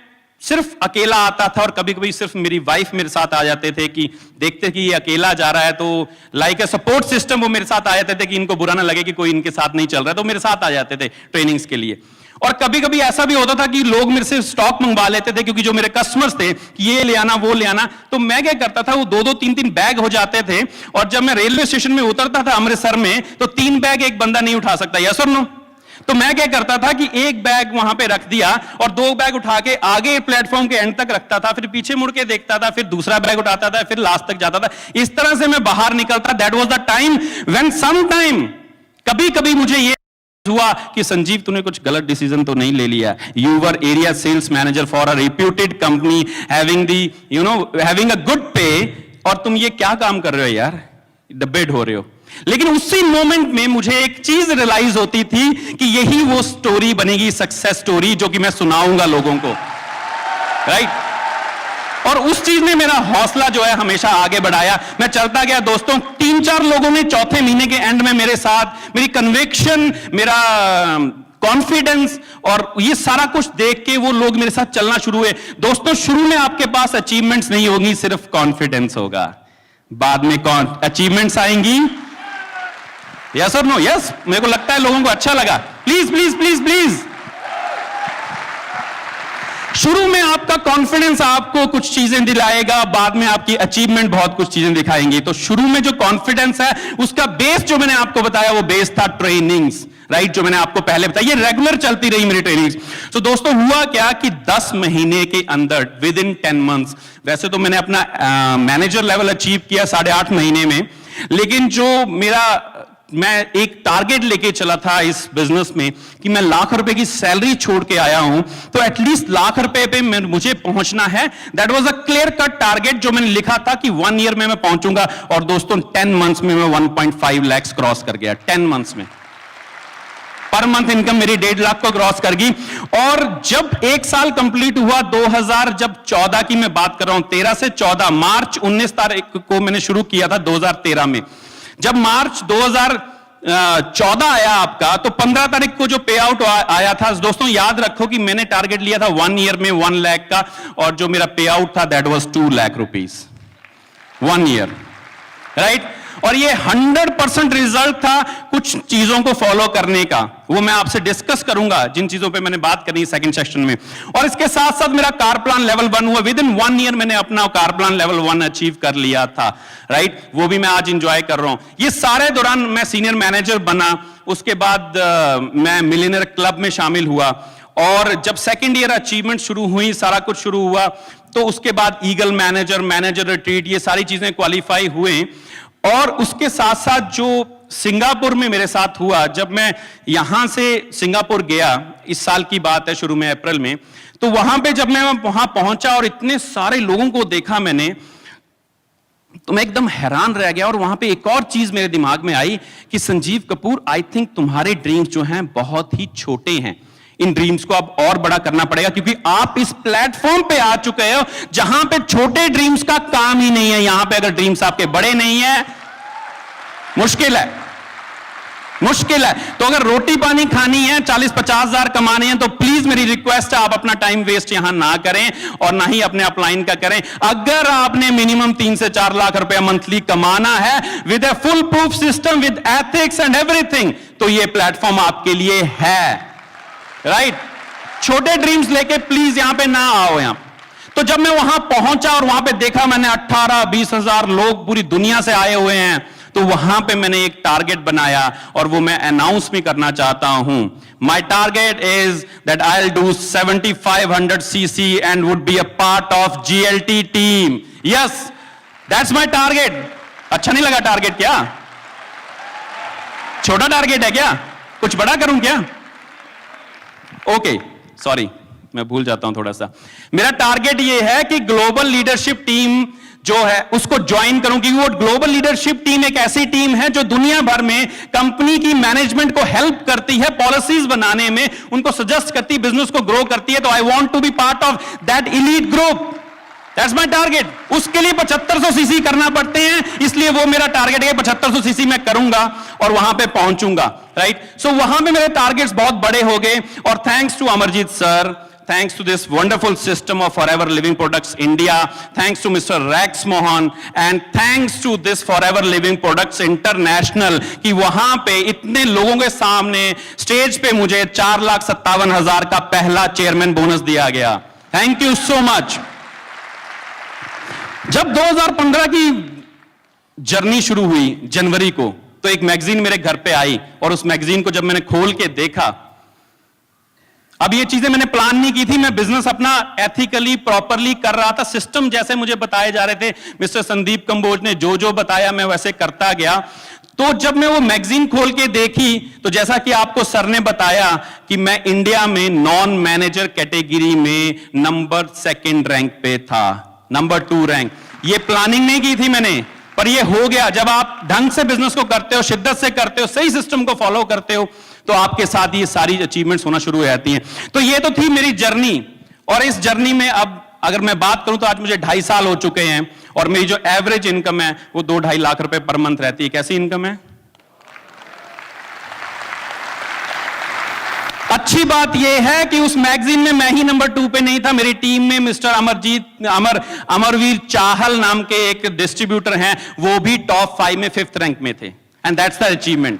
सिर्फ अकेला आता था, और कभी कभी सिर्फ मेरी वाइफ मेरे साथ आ जाते थे कि देखते कि ये अकेला जा रहा है, तो लाइक ए सपोर्ट सिस्टम वो मेरे साथ आ जाते थे कि इनको बुरा ना लगे कि कोई इनके साथ नहीं चल रहा है, तो मेरे साथ आ जाते थे ट्रेनिंग्स के लिए। और कभी कभी ऐसा भी होता था कि लोग मेरे से स्टॉक मंगवा लेते थे, क्योंकि जो मेरे कस्टमर्स थे कि ये ले आना वो ले आना, तो मैं क्या करता था, वो 2-2 3-3 बैग हो जाते थे। और जब मैं रेलवे स्टेशन में उतरता था अमृतसर में, तो 3 बैग एक बंदा नहीं उठा सकता, यस और नो? तो मैं क्या करता था कि एक बैग वहां पे रख दिया और 2 बैग उठा के आगे प्लेटफॉर्म के एंड तक रखता था, फिर पीछे मुड़ के देखता था, फिर दूसरा बैग उठाता था, फिर लास्ट तक जाता था। इस तरह से मैं बाहर निकलता। That was the time when some time कभी कभी मुझे ये हुआ कि संजीव तूने कुछ गलत डिसीजन तो नहीं ले लिया। You were area sales manager for a reputed company having the having a good pay, और तुम ये क्या काम कर रहे हो यार, डब्बे ढो रहे हो। लेकिन उसी मोमेंट में मुझे एक चीज रियलाइज होती थी कि यही वो स्टोरी बनेगी, सक्सेस स्टोरी, जो कि मैं सुनाऊंगा लोगों को, राइट। और उस चीज ने मेरा हौसला जो है हमेशा आगे बढ़ाया। मैं चलता गया दोस्तों। 3-4 लोगों ने चौथे महीने के एंड में मेरे साथ, मेरी कन्विक्शन, मेरा कॉन्फिडेंस और ये सारा कुछ देख के वो लोग मेरे साथ चलना शुरू हुए। दोस्तों, शुरू में आपके पास अचीवमेंट्स नहीं होगी, सिर्फ कॉन्फिडेंस होगा। बाद में अचीवमेंट्स आएंगी। यस और नो? यस, मेरे को लगता है लोगों को अच्छा लगा। Please please please please. शुरू में आपका कॉन्फिडेंस आपको कुछ चीजें दिलाएगा, बाद में आपकी अचीवमेंट बहुत कुछ चीजें दिखाएंगी। तो शुरू में जो कॉन्फिडेंस है, उसका बेस जो मैंने आपको बताया वो बेस था ट्रेनिंग्स, राइट, जो मैंने आपको पहले बताया। ये रेगुलर चलती रही मेरी ट्रेनिंग्स। तो दोस्तों, हुआ क्या कि 10 महीने के अंदर, विद इन 10 मंथ्स, वैसे तो मैंने अपना मैनेजर लेवल अचीव किया 8.5 महीने में, लेकिन जो मैं एक टारगेट लेके चला था इस बिजनेस में कि मैं ₹1,00,000 की सैलरी छोड़ के आया हूं, तो एटलीस्ट ₹1,00,000 पे मुझे पहुंचना है। That was a clear cut target जो मैंने लिखा था कि 1 ईयर में मैं पहुंचूंगा। और दोस्तों, 10 मंथ्स में मैं 1.5 लाख क्रॉस कर गया। 10 मंथ्स में पर मंथ इनकम मेरी 1.5 लाख को क्रॉस कर गई। और जब 1 साल कंप्लीट हुआ, 2014 की मैं बात कर रहा हूं, 13 से 14, मार्च 19 तारीख को मैंने शुरू किया था 2013 में। जब मार्च 2014 आया आपका, तो 15 तारीख को जो पे आउट आया था, दोस्तों याद रखो कि मैंने टारगेट लिया था 1 ईयर में 1 लाख का, और जो मेरा पे आउट था that was 2 lakh rupees 1 year, right. और ये 100% रिजल्ट था कुछ चीजों को फॉलो करने का। वो मैं आपसे डिस्कस करूंगा, जिन चीजों पे मैंने बात करनी है सेकंड सेक्शन में। और इसके साथ साथ मेरा कार प्लान लेवल 1 हुआ। विद इन 1 ईयर मैंने अपना कार प्लान लेवल 1 अचीव कर लिया था, राइट। वो भी मैं आज इंजॉय कर रहा हूं। ये सारे दौरान मैं सीनियर मैनेजर बना। उसके बाद मैं मिलियनेयर क्लब में शामिल हुआ। और जब सेकंड ईयर अचीवमेंट शुरू हुई, सारा कुछ शुरू हुआ, तो उसके बाद ईगल मैनेजर रिट्रीट, ये सारी चीजें क्वालिफाई हुए। और उसके साथ साथ जो सिंगापुर में मेरे साथ हुआ, जब मैं यहां से सिंगापुर गया, इस साल की बात है, शुरू में अप्रैल में, तो वहां पे जब मैं वहां पहुंचा और इतने सारे लोगों को देखा मैंने, तो मैं एकदम हैरान रह गया। और वहां पे एक और चीज मेरे दिमाग में आई कि संजीव कपूर, आई थिंक तुम्हारे ड्रीम्स जो हैं बहुत ही छोटे हैं। इन ड्रीम्स को अब और बड़ा करना पड़ेगा, क्योंकि आप इस प्लेटफॉर्म पे आ चुके हो जहां पे छोटे ड्रीम्स का काम ही नहीं है। यहां पे अगर ड्रीम्स आपके बड़े नहीं है, मुश्किल है, मुश्किल है। तो अगर रोटी पानी खानी है, 40-50 हजार कमाने हैं, तो प्लीज मेरी रिक्वेस्ट है, आप अपना टाइम वेस्ट यहां ना करें और ना ही अपने अपलाइन का करें। अगर आपने मिनिमम 3 से 4 लाख रुपया मंथली कमाना है with a full proof system, with ethics and everything, तो ये प्लेटफॉर्म आपके लिए है, राइट। छोटे ड्रीम्स लेके प्लीज यहां पे ना आओ यहां। तो जब मैं वहां पहुंचा और वहां पे देखा मैंने 18-20 हजार लोग पूरी दुनिया से आए हुए हैं, तो वहां पे मैंने एक टारगेट बनाया और वो मैं अनाउंस भी करना चाहता हूं। My target is that I will do 7500 cc and would be a part of GLT team. Yes, that's my target. अच्छा नहीं लगा टारगेट? क्या छोटा टारगेट है क्या? कुछ बड़ा करूं क्या? ओके, सॉरी, मैं भूल जाता हूं थोड़ा सा। मेरा टारगेट ये है कि ग्लोबल लीडरशिप टीम जो है उसको ज्वाइन करूं, क्योंकि वो ग्लोबल लीडरशिप टीम एक ऐसी टीम है जो दुनिया भर में कंपनी की मैनेजमेंट को हेल्प करती है पॉलिसीज बनाने में, उनको सजेस्ट करती है, बिजनेस को ग्रो करती है। तो I want to be part of that elite group, that's my target. उसके लिए 7500 सीसी करना पड़ते हैं, इसलिए वो मेरा टारगेट है। 7500 सीसी मैं करूंगा और वहां पे पहुंचूंगा, राइट। सो वहां पे मेरे टारगेट्स बहुत बड़े हो गए, और thanks to Amarjeet sir, thanks to this wonderful system of Forever Living Products India, thanks to Mr. Rex Mohan, and thanks to this Forever Living Products International, कि वहां पे इतने लोगों के सामने स्टेज पे मुझे 4,57,000 का पहला चेयरमैन बोनस दिया गया। Thank you so much. जब 2015 की जर्नी शुरू हुई जनवरी को, तो एक मैगजीन मेरे घर पे आई, और उस मैगजीन को जब मैंने खोल के देखा, अब ये चीजें मैंने प्लान नहीं की थी, मैं बिजनेस अपना एथिकली प्रॉपरली कर रहा था, सिस्टम जैसे मुझे बताए जा रहे थे, मिस्टर संदीप कंबोज ने जो जो बताया मैं वैसे करता गया। तो जब मैं वो मैगजीन खोल के देखी, तो जैसा कि आपको सर ने बताया कि मैं इंडिया में नॉन मैनेजर कैटेगरी में नंबर 2 रैंक पे था, नंबर 2 रैंक। ये प्लानिंग नहीं की थी मैंने, पर ये हो गया। जब आप ढंग से बिजनेस को करते हो, शिद्दत से करते हो, सही सिस्टम को फॉलो करते हो, तो आपके साथ ये सारी अचीवमेंट्स होना शुरू हो जाती हैं। तो ये तो थी मेरी जर्नी, और इस जर्नी में अब अगर मैं बात करूं तो आज मुझे 2.5 साल हो चुके हैं, और मेरी जो एवरेज इनकम है वो 2-2.5 लाख रुपए पर मंथ रहती है। कैसी इनकम है? अच्छी बात यह है कि उस मैगजीन में मैं ही नंबर 2 पे नहीं था, मेरी टीम में मिस्टर अमरवीर चाहल नाम के एक डिस्ट्रीब्यूटर हैं, वो भी टॉप 5 में 5th रैंक में थे। And that's the achievement,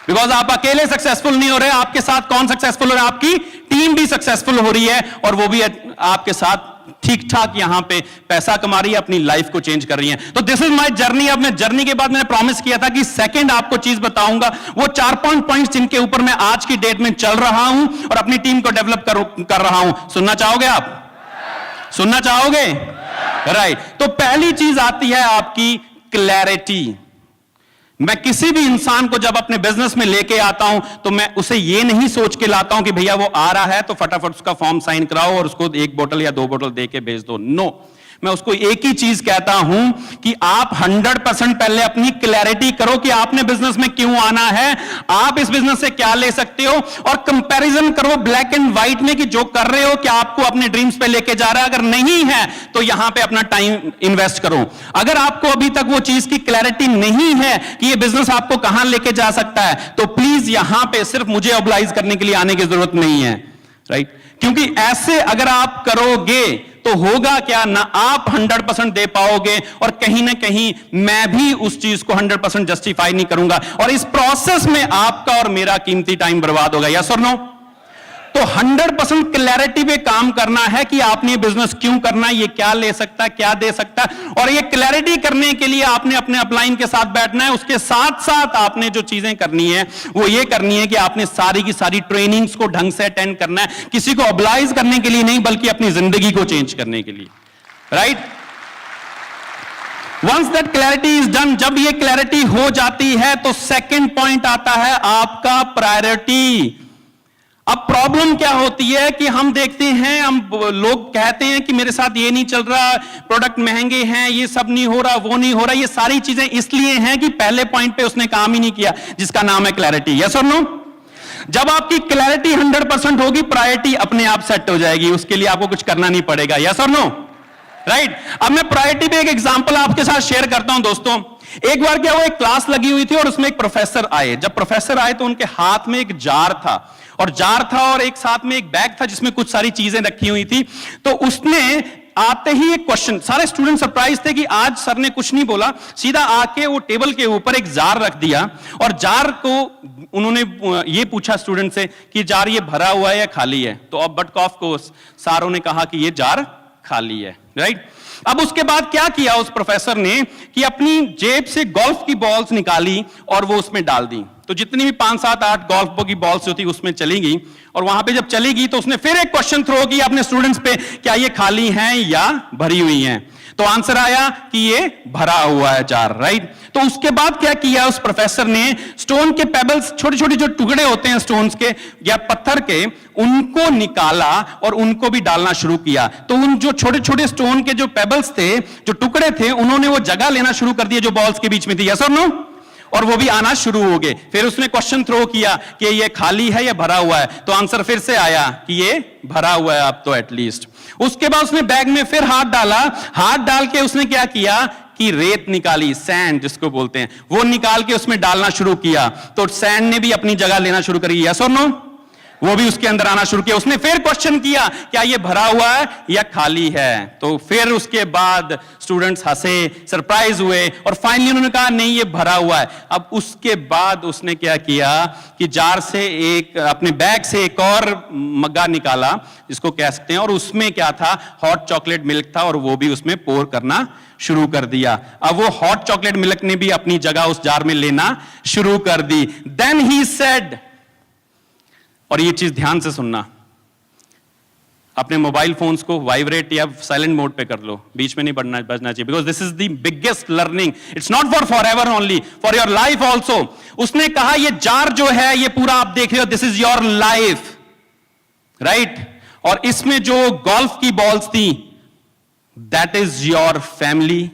because आप अकेले सक्सेसफुल नहीं हो रहे, आपके साथ कौन सक्सेसफुल हो रहा है? आपकी टीम भी सक्सेसफुल हो रही है, और वो भी आपके साथ ठीक ठाक यहां पे पैसा कमा रही है, अपनी लाइफ को चेंज कर रही है। तो दिस इज माय जर्नी। अब मैं जर्नी के बाद मैंने प्रॉमिस किया था कि सेकंड आपको चीज बताऊंगा, वो 4-5 पॉइंट्स जिनके ऊपर मैं आज की डेट में चल रहा हूं और अपनी टीम को डेवलप कर रहा हूं। सुनना चाहोगे आप? सुनना चाहोगे? राइट। तो पहली चीज आती है आपकी क्लैरिटी। मैं किसी भी इंसान को जब अपने बिजनेस में लेके आता हूं, तो मैं उसे ये नहीं सोच के लाता हूं कि भैया वो आ रहा है तो फटाफट उसका फॉर्म साइन कराओ और उसको 1 बोतल या 2 बोतल दे के भेज दो। नो, मैं उसको एक ही चीज कहता हूं कि आप 100% पहले अपनी क्लैरिटी करो कि आपने बिजनेस में क्यों आना है, आप इस बिजनेस से क्या ले सकते हो, और कंपैरिजन करो ब्लैक एंड व्हाइट में कि जो कर रहे हो क्या आपको अपने ड्रीम्स पे लेके जा रहा है। अगर नहीं है तो यहां पे अपना टाइम इन्वेस्ट करो। अगर आपको अभी तक वो चीज की क्लैरिटी नहीं है कि ये बिजनेस आपको कहां लेके जा सकता है, तो प्लीज यहां पे सिर्फ मुझे ऑब्लाइज करने के लिए आने की जरूरत नहीं है, राइट। क्योंकि ऐसे अगर आप करोगे तो होगा क्या, ना आप 100% दे पाओगे, और कहीं ना कहीं मैं भी उस चीज को 100% जस्टिफाई नहीं करूंगा, और इस प्रोसेस में आपका और मेरा कीमती टाइम बर्बाद होगा। यस और नो? तो 100% क्लैरिटी पे काम करना है कि आपने ये बिजनेस क्यों करना है, ये क्या ले सकता है, क्या दे सकता है, और ये क्लैरिटी करने के लिए आपने अपने अपलाइन के साथ बैठना है। उसके साथ साथ आपने जो चीजें करनी है वो ये करनी है कि आपने सारी की सारी ट्रेनिंग्स को ढंग से अटेंड करना है, किसी को ऑब्लाइज करने के लिए नहीं, बल्कि अपनी जिंदगी को चेंज करने के लिए, right. Once that clarity is done, जब ये क्लैरिटी हो जाती है तो सेकेंड पॉइंट आता है आपका प्रायोरिटी। अब प्रॉब्लम क्या होती है कि हम देखते हैं, हम लोग कहते हैं कि मेरे साथ ये नहीं चल रहा, प्रोडक्ट महंगे हैं, ये सब नहीं हो रहा, वो नहीं हो रहा। ये सारी चीजें इसलिए हैं कि पहले पॉइंट पे उसने काम ही नहीं किया, जिसका नाम है क्लैरिटी। यस और नो? जब आपकी क्लैरिटी 100% होगी, प्रायोरिटी अपने आप सेट हो जाएगी, उसके लिए आपको कुछ करना नहीं पड़ेगा। यस और नो? राइट। अब मैं प्रायोरिटी पे एक एग्जांपल आपके साथ शेयर करता हूं दोस्तों। एक बार क्या हुआ, एक क्लास लगी हुई थी और उसमें एक प्रोफेसर आए। जब प्रोफेसर आए तो उनके हाथ में एक जार था, और एक साथ में एक बैग था जिसमें कुछ सारी चीजें रखी हुई थी। तो उसने आते ही एक क्वेश्चन, सारे स्टूडेंट सरप्राइज थे कि आज सर ने कुछ नहीं बोला, सीधा आके वो टेबल के ऊपर एक जार रख दिया, और जार को उन्होंने ये पूछा स्टूडेंट से कि जार ये भरा हुआ है या खाली है। तो अब बट ऑफ कोर्स सारों ने कहा कि ये जार खाली है, राइट। अब उसके बाद क्या किया उस प्रोफेसर ने कि अपनी जेब से गोल्फ की बॉल्स निकाली और वो उसमें डाल दी। तो जितनी भी 5, 7, 8 गोल्फ की बॉल्स जो थी उसमें चली गई, और वहां पे जब चली गई तो उसने फिर एक क्वेश्चन थ्रो किया अपने स्टूडेंट्स पे, क्या ये खाली हैं या भरी हुई हैं। तो आंसर आया कि ये भरा हुआ है जार, राइट। तो उसके बाद क्या किया उस प्रोफेसर ने, स्टोन के पेबल्स, छोटे छोटे जो टुकड़े होते हैं स्टोन्स के या पत्थर के, उनको निकाला और उनको भी डालना शुरू किया। तो उन जो छोटे छोटे स्टोन के जो पेबल्स थे, जो टुकड़े थे, उन्होंने वो जगह लेना शुरू कर दिया जो बॉल्स के बीच में थी, यस और नो, और वो भी आना शुरू हो गए। फिर उसने क्वेश्चन थ्रो किया कि ये खाली है या भरा हुआ है, तो आंसर फिर से आया कि ये भरा हुआ है अब तो एटलीस्ट। उसके बाद उसने बैग में फिर हाथ डाला, हाथ डाल के उसने क्या किया कि रेत निकाली, सैंड जिसको बोलते हैं, वो निकाल के उसमें डालना शुरू किया, तो सैंड ने भी अपनी जगह लेना शुरू करी, यस और नो, वो भी उसके अंदर आना शुरू किया। उसने फिर क्वेश्चन किया क्या ये भरा हुआ है या खाली है, तो फिर उसके बाद स्टूडेंट्स हंसे, सरप्राइज हुए और फाइनली उन्होंने कहा नहीं ये भरा हुआ है। अब उसके बाद उसने क्या किया कि जार से एक, अपने बैग से एक और मग्गा निकाला जिसको कह सकते हैं, और उसमें क्या था, हॉट चॉकलेट मिल्क था, और वो भी उसमें पोर करना शुरू कर दिया। अब वो हॉट चॉकलेट मिल्क ने भी अपनी जगह उस जार में लेना शुरू कर दी। देन ही सेड, और ये चीज ध्यान से सुनना, अपने मोबाइल फोन्स को वाइब्रेट या साइलेंट मोड पे कर लो, बीच में नहीं बजना चाहिए, because this is the biggest learning, it's not for ever only, for your life also. उसने कहा ये जार जो है ये पूरा आप देख रहे हो, this is your life, right, और इसमें जो गोल्फ की बॉल्स थी, that is your family,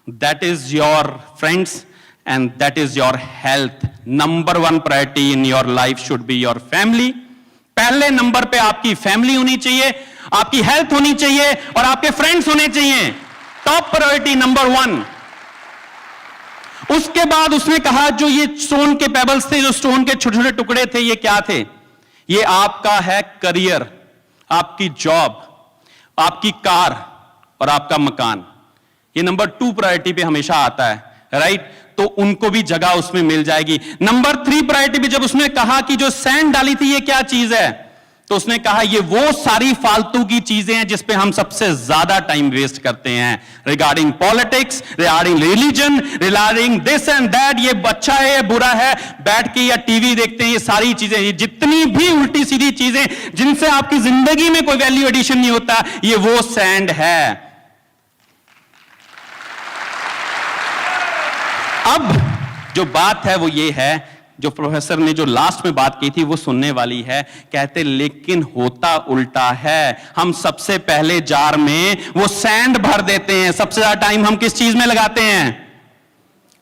that is your friends, and that is your health. Number one priority in your life should be your family. पहले नंबर पे आपकी फैमिली होनी चाहिए, आपकी हेल्थ होनी चाहिए और आपके फ्रेंड्स होने चाहिए, टॉप प्रायोरिटी नंबर 1। उसके बाद उसने कहा जो ये स्टोन के पेबल्स थे, जो स्टोन के छोटे छोटे टुकड़े थे, ये क्या थे, ये आपका है करियर, आपकी जॉब, आपकी कार और आपका मकान। ये नंबर 2 प्रायोरिटी पे हमेशा आता है, राइट, तो उनको भी जगह उसमें मिल जाएगी। नंबर 3 प्रायोरिटी पे जब उसने कहा कि जो सैंड डाली थी ये क्या चीज है, तो उसने कहा ये वो सारी फालतू की चीजें हैं जिस पे हम सबसे ज्यादा टाइम वेस्ट करते हैं, regarding politics, regarding religion, regarding this and that, ये अच्छा है ये बुरा है, बैठ के या टीवी देखते हैं, ये सारी चीजें, ये जितनी भी उल्टी सीधी चीजें जिनसे आपकी जिंदगी में कोई वैल्यू एडिशन नहीं होता, ये वो सैंड है। अब जो बात है वो ये है, जो प्रोफेसर ने जो लास्ट में बात की थी वो सुनने वाली है। कहते लेकिन होता उल्टा है, हम सबसे पहले जार में वो सैंड भर देते हैं। सबसे ज्यादा टाइम हम किस चीज में लगाते हैं,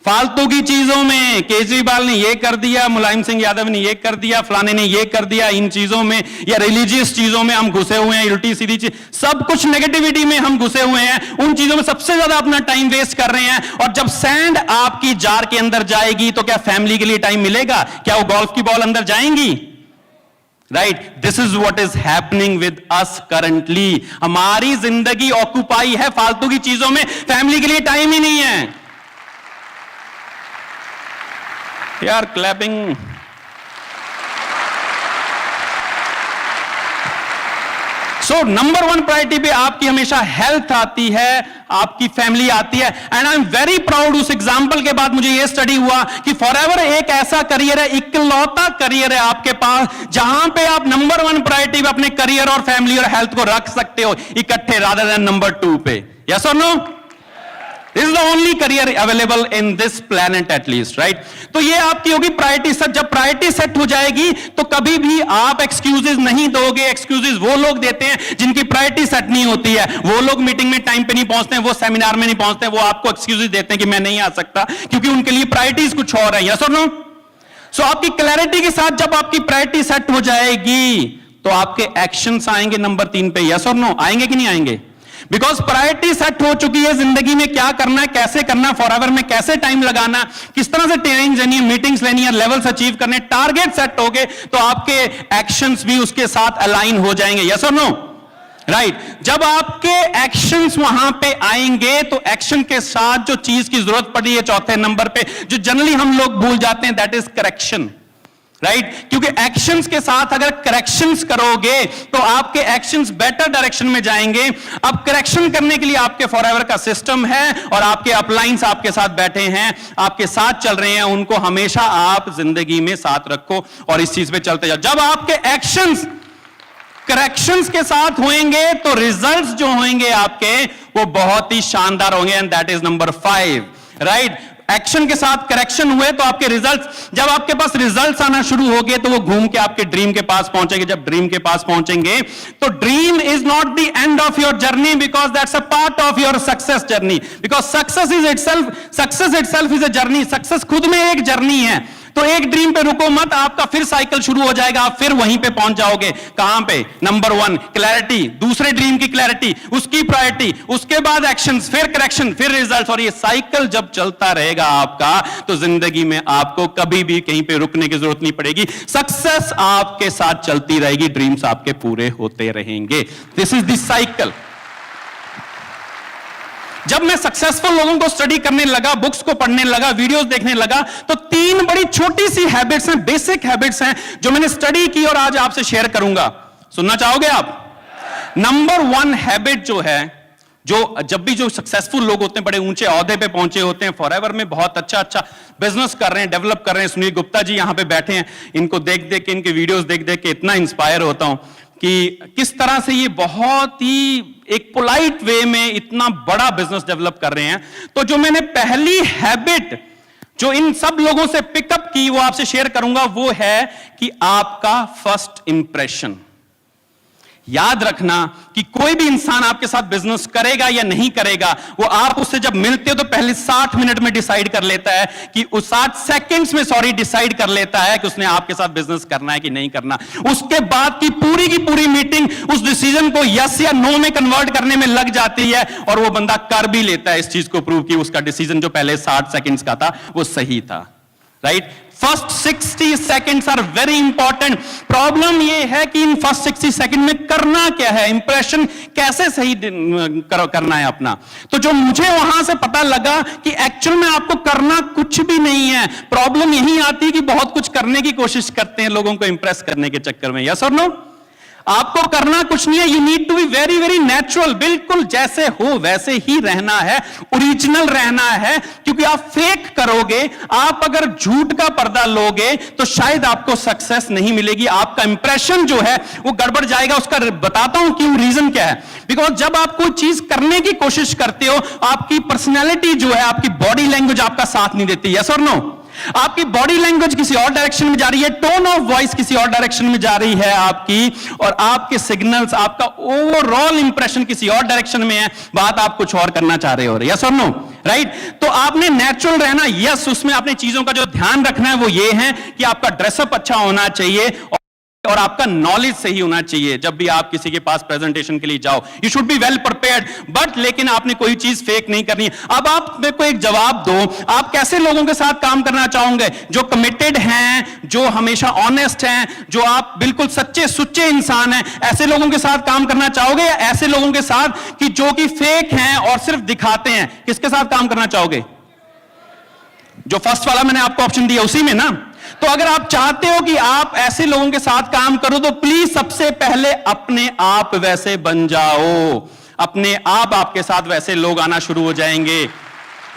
फालतू की चीजों में। केजरीवाल ने ये कर दिया, मुलायम सिंह यादव ने ये कर दिया, फलाने ने ये कर दिया, इन चीजों में या रिलीजियस चीजों में हम घुसे हुए हैं, उल्टी सीधी चीज, सब कुछ नेगेटिविटी में हम घुसे हुए हैं, उन चीजों में सबसे ज्यादा अपना टाइम वेस्ट कर रहे हैं। और जब सैंड आपकी जार के अंदर जाएगी तो क्या फैमिली के लिए टाइम मिलेगा, क्या वो गोल्फ की बॉल अंदर जाएंगी, right. This is what is happening with us currently. हमारी जिंदगी ऑक्यूपाई है फालतू की चीजों में, फैमिली के लिए टाइम ही नहीं है यार। क्लैपिंग, सो नंबर 1 प्रायोरिटी पे आपकी हमेशा हेल्थ आती है, आपकी फैमिली आती है। And I am very proud, उस एग्जांपल के बाद मुझे यह स्टडी हुआ कि फॉरएवर एक ऐसा करियर है, इकलौता करियर है आपके पास, जहां पे आप नंबर 1 प्रायोरिटी पे अपने करियर और फैमिली और हेल्थ को रख सकते हो इकट्ठे, रादर देन नंबर 2 पे। यस और no? This is the only career available in this planet at least, right? तो ये आपकी होगी प्रायोरिटी सेट। जब प्रायोरिटी सेट हो जाएगी तो कभी भी आप एक्सक्यूजेस नहीं दोगे। एक्सक्यूजेस वो लोग देते हैं जिनकी प्रायोरिटी सेट नहीं होती है। वो लोग मीटिंग में टाइम पे नहीं पहुंचते हैं, वो सेमिनार में नहीं पहुंचते हैं, वो आपको एक्सक्यूजेस देते हैं कि मैं नहीं आ सकता, क्योंकि उनके लिए प्रायोरिटीज कुछ और है। यस और नो? सो आपकी क्लैरिटी के साथ जब आपकी प्रायोरिटी सेट हो जाएगी तो आपके एक्शंस आएंगे नंबर 3 पे। यस और नो? आएंगे कि नहीं आएंगे? बिकॉज प्रायोरिटी सेट हो चुकी है, जिंदगी में क्या करना है, कैसे करना, फॉरएवर में कैसे टाइम लगाना, किस तरह से ट्रेनिंग लेनी है, मीटिंग्स लेनी है, लेवल्स अचीव करने, टारगेट सेट हो गए तो आपके एक्शंस भी उसके साथ अलाइन हो जाएंगे। यस और नो? राइट। जब आपके एक्शंस वहां पे आएंगे तो एक्शन के साथ जो चीज की जरूरत पड़ी है चौथे नंबर पे, जो जनरली हम लोग भूल जाते हैं, दैट इज करेक्शन, राइट। क्योंकि एक्शंस के साथ अगर करेक्शंस करोगे तो आपके एक्शंस बेटर डायरेक्शन में जाएंगे। अब करेक्शन करने के लिए आपके फॉरएवर का सिस्टम है और आपके अपलाइंस आपके साथ बैठे हैं, आपके साथ चल रहे हैं, उनको हमेशा आप जिंदगी में साथ रखो और इस चीज पे चलते जाओ। जब आपके एक्शंस करेक्शंस के साथ होंगे तो रिजल्ट्स जो होंगे आपके वो बहुत ही शानदार होंगे, and that is number 5, right. Action के साथ करेक्शन हुए तो आपके रिजल्ट्स, जब आपके पास रिजल्ट्स आना शुरू हो गए तो वो घूम के आपके ड्रीम के पास पहुंचेंगे। जब ड्रीम के पास पहुंचेंगे तो dream is not the end of your journey, because that's a part of your success journey, because success itself is a journey. Success खुद में एक जर्नी है। तो एक ड्रीम पे रुको मत, आपका फिर साइकिल शुरू हो जाएगा, आप फिर वहीं पे पहुंच जाओगे। कहां पे? नंबर 1 क्लैरिटी, दूसरे ड्रीम की क्लैरिटी, उसकी प्रायोरिटी, उसके बाद एक्शंस, फिर करेक्शन, फिर रिजल्ट्स, और ये साइकिल जब चलता रहेगा आपका तो जिंदगी में आपको कभी भी कहीं पे रुकने की जरूरत नहीं पड़ेगी। सक्सेस आपके साथ चलती रहेगी, ड्रीम्स आपके पूरे होते रहेंगे। This is the cycle. जब मैं सक्सेसफुल लोगों को स्टडी करने लगा, बुक्स को पढ़ने लगा, वीडियोस देखने लगा, तो 3 बड़ी छोटी सी हैबिट्स हैं, बेसिक हैबिट्स हैं जो मैंने स्टडी की और आज आपसे शेयर करूंगा। सुनना चाहोगे आप? नंबर 1 हैबिट जो है, जो जब भी जो सक्सेसफुल लोग होते हैं, बड़े ऊंचे ओहदे पे पहुंचे होते हैं, फॉरएवर में बहुत अच्छा बिजनेस कर रहे हैं, डेवलप कर रहे हैं। सुनील गुप्ता जी यहां पे बैठे हैं, इनको देख देख के, इनके वीडियोस देख देख के इतना इंस्पायर होता हूं कि किस तरह से ये बहुत ही एक पोलाइट वे में इतना बड़ा बिजनेस डेवलप कर रहे हैं। तो जो मैंने पहली हैबिट जो इन सब लोगों से पिकअप की वो आपसे शेयर करूंगा, वो है कि आपका फर्स्ट इंप्रेशन। याद रखना कि कोई भी इंसान आपके साथ बिजनेस करेगा या नहीं करेगा, वो आप उससे जब मिलते हो तो पहले 60 मिनट में डिसाइड कर लेता है कि उस 60 सेकंड्स में डिसाइड कर लेता है कि उसने आपके साथ बिजनेस करना है कि नहीं करना। उसके बाद की पूरी मीटिंग उस डिसीजन को यस या नो में कन्वर्ट करने में लग जाती है, और वो बंदा कर भी लेता है इस चीज को प्रूव कि उसका डिसीजन जो पहले 60 सेकंड्स का था वो सही था, right. First 60 seconds are very important. Problem ये है कि इन फर्स्ट 60 सेकंड में करना क्या है, इंप्रेशन कैसे सही करना है अपना। तो जो मुझे वहां से पता लगा कि एक्चुअल में आपको करना कुछ भी नहीं है। प्रॉब्लम यही आती है कि बहुत कुछ करने की कोशिश करते हैं लोगों को इंप्रेस करने के चक्कर में। यस और नो? आपको करना कुछ नहीं है। You need to be very very natural, बिल्कुल जैसे हो वैसे ही रहना है, ओरिजिनल रहना है। क्योंकि आप फेक करोगे, आप अगर झूठ का पर्दा लोगे तो शायद आपको सक्सेस नहीं मिलेगी, आपका इंप्रेशन जो है वो गड़बड़ जाएगा। उसका बताता हूं क्यों, रीजन क्या है। बिकॉज जब आप कोई चीज करने की कोशिश करते हो, आपकी पर्सनैलिटी जो है, आपकी बॉडी लैंग्वेज आपका साथ नहीं देती। यस और नो? आपकी बॉडी लैंग्वेज किसी और डायरेक्शन में जा रही है, टोन ऑफ वॉइस किसी और डायरेक्शन में जा रही है आपकी, और आपके सिग्नल्स, आपका ओवरऑल इंप्रेशन किसी और डायरेक्शन में है। बात आप कुछ और करना चाह रहे हो। यस और नो? राइट। तो आपने नेचुरल रहना। यस, उसमें आपने चीजों का जो ध्यान रखना है वो ये है कि आपका ड्रेसअप अच्छा होना चाहिए और आपका नॉलेज सही होना चाहिए। जब भी आप किसी के पास प्रेजेंटेशन के लिए जाओ, you should be well prepared, but लेकिन आपने कोई चीज फेक नहीं करनी। अब आप मेरे को एक जवाब दो, आप कैसे लोगों के साथ काम करना चाहोगे? जो कमिटेड हैं, जो हमेशा ऑनेस्ट हैं, जो आप बिल्कुल सच्चे सुच्चे इंसान हैं, ऐसे लोगों के साथ काम करना चाहोगे, या ऐसे लोगों के साथ कि जो कि फेक हैं और सिर्फ दिखाते हैं? किसके साथ काम करना चाहोगे? जो फर्स्ट वाला मैंने आपको ऑप्शन दिया उसी में ना। तो अगर आप चाहते हो कि आप ऐसे लोगों के साथ काम करो तो प्लीज सबसे पहले अपने आप वैसे बन जाओ। अपने आप आपके साथ वैसे लोग आना शुरू हो जाएंगे।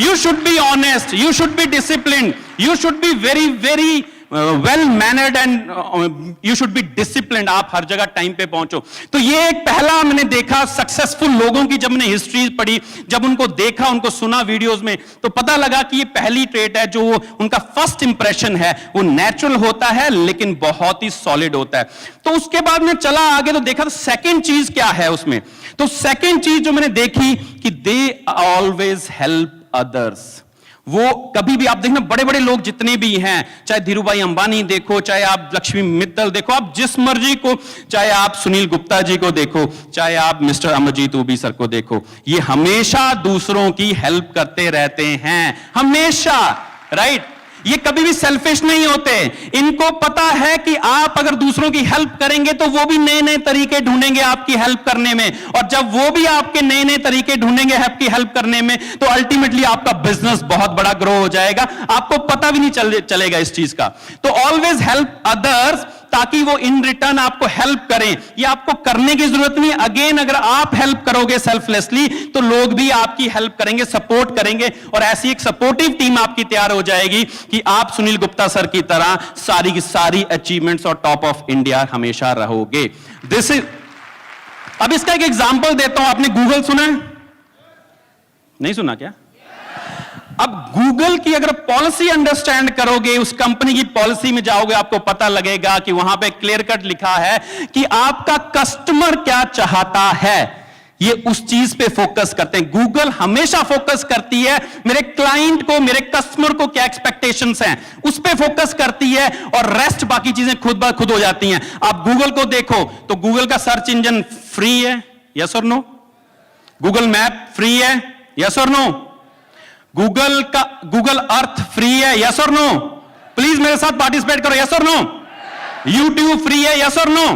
You should be honest, you should be discipline, you should be very very well mannered and you should be disciplined. आप हर जगह टाइम पे पहुंचो। तो ये एक पहला मैंने देखा सक्सेसफुल लोगों की, जब मैंने हिस्ट्री पढ़ी, जब उनको देखा, उनको सुना वीडियोस में, तो पता लगा कि ये पहली ट्रेट है जो उनका फर्स्ट इंप्रेशन है वो नेचुरल होता है लेकिन बहुत ही सॉलिड होता है। तो उसके बाद मैं चला आगे तो देखा तो सेकेंड चीज क्या है उसमें। तो सेकेंड चीज जो मैंने देखी कि दे ऑलवेज हेल्प अदर्स। वो कभी भी, आप देखना बड़े बड़े लोग जितने भी हैं, चाहे धीरूभाई अंबानी देखो, चाहे आप लक्ष्मी मित्तल देखो, आप जिस मर्जी को, चाहे आप सुनील गुप्ता जी को देखो, चाहे आप मिस्टर अमरजीत उबी सर को देखो, ये हमेशा दूसरों की हेल्प करते रहते हैं, हमेशा, राइट। ये कभी भी सेल्फिश नहीं होते। इनको पता है कि आप अगर दूसरों की हेल्प करेंगे तो वो भी नए नए तरीके ढूंढेंगे आपकी हेल्प करने में, और जब वो भी आपके नए नए तरीके ढूंढेंगे आपकी हेल्प करने में तो अल्टीमेटली आपका बिजनेस बहुत बड़ा ग्रो हो जाएगा। आपको पता भी नहीं चलेगा इस चीज का। तो ऑलवेज हेल्प अदर्स, ताकि वो इन रिटर्न आपको हेल्प करें। ये आपको करने की जरूरत नहीं। अगेन, अगर आप हेल्प करोगे सेल्फलेसली तो लोग भी आपकी हेल्प करेंगे, सपोर्ट करेंगे, और ऐसी एक सपोर्टिव टीम आपकी तैयार हो जाएगी कि आप सुनील गुप्ता सर की तरह सारी की सारी अचीवमेंट्स और टॉप ऑफ इंडिया हमेशा रहोगे। दिस इज अब इसका एक एग्जांपल देता हूं। आपने गूगल सुना है? नहीं सुना क्या? अब गूगल की अगर पॉलिसी अंडरस्टैंड करोगे, उस कंपनी की पॉलिसी में जाओगे, आपको पता लगेगा कि वहां पे क्लियर कट लिखा है कि आपका कस्टमर क्या चाहता है, ये उस चीज पे फोकस करते हैं। गूगल हमेशा फोकस करती है मेरे क्लाइंट को, मेरे कस्टमर को क्या एक्सपेक्टेशंस हैं, उस पे फोकस करती है, और रेस्ट बाकी चीजें खुद ब खुद हो जाती हैं। आप गूगल को देखो तो गूगल का सर्च इंजन फ्री है, यस और नो? गूगल मैप फ्री है, यस और नो? गूगल अर्थ फ्री है, यस और नो? प्लीज मेरे साथ पार्टिसिपेट करो, यस और नो? यूट्यूब फ्री है, यस और no?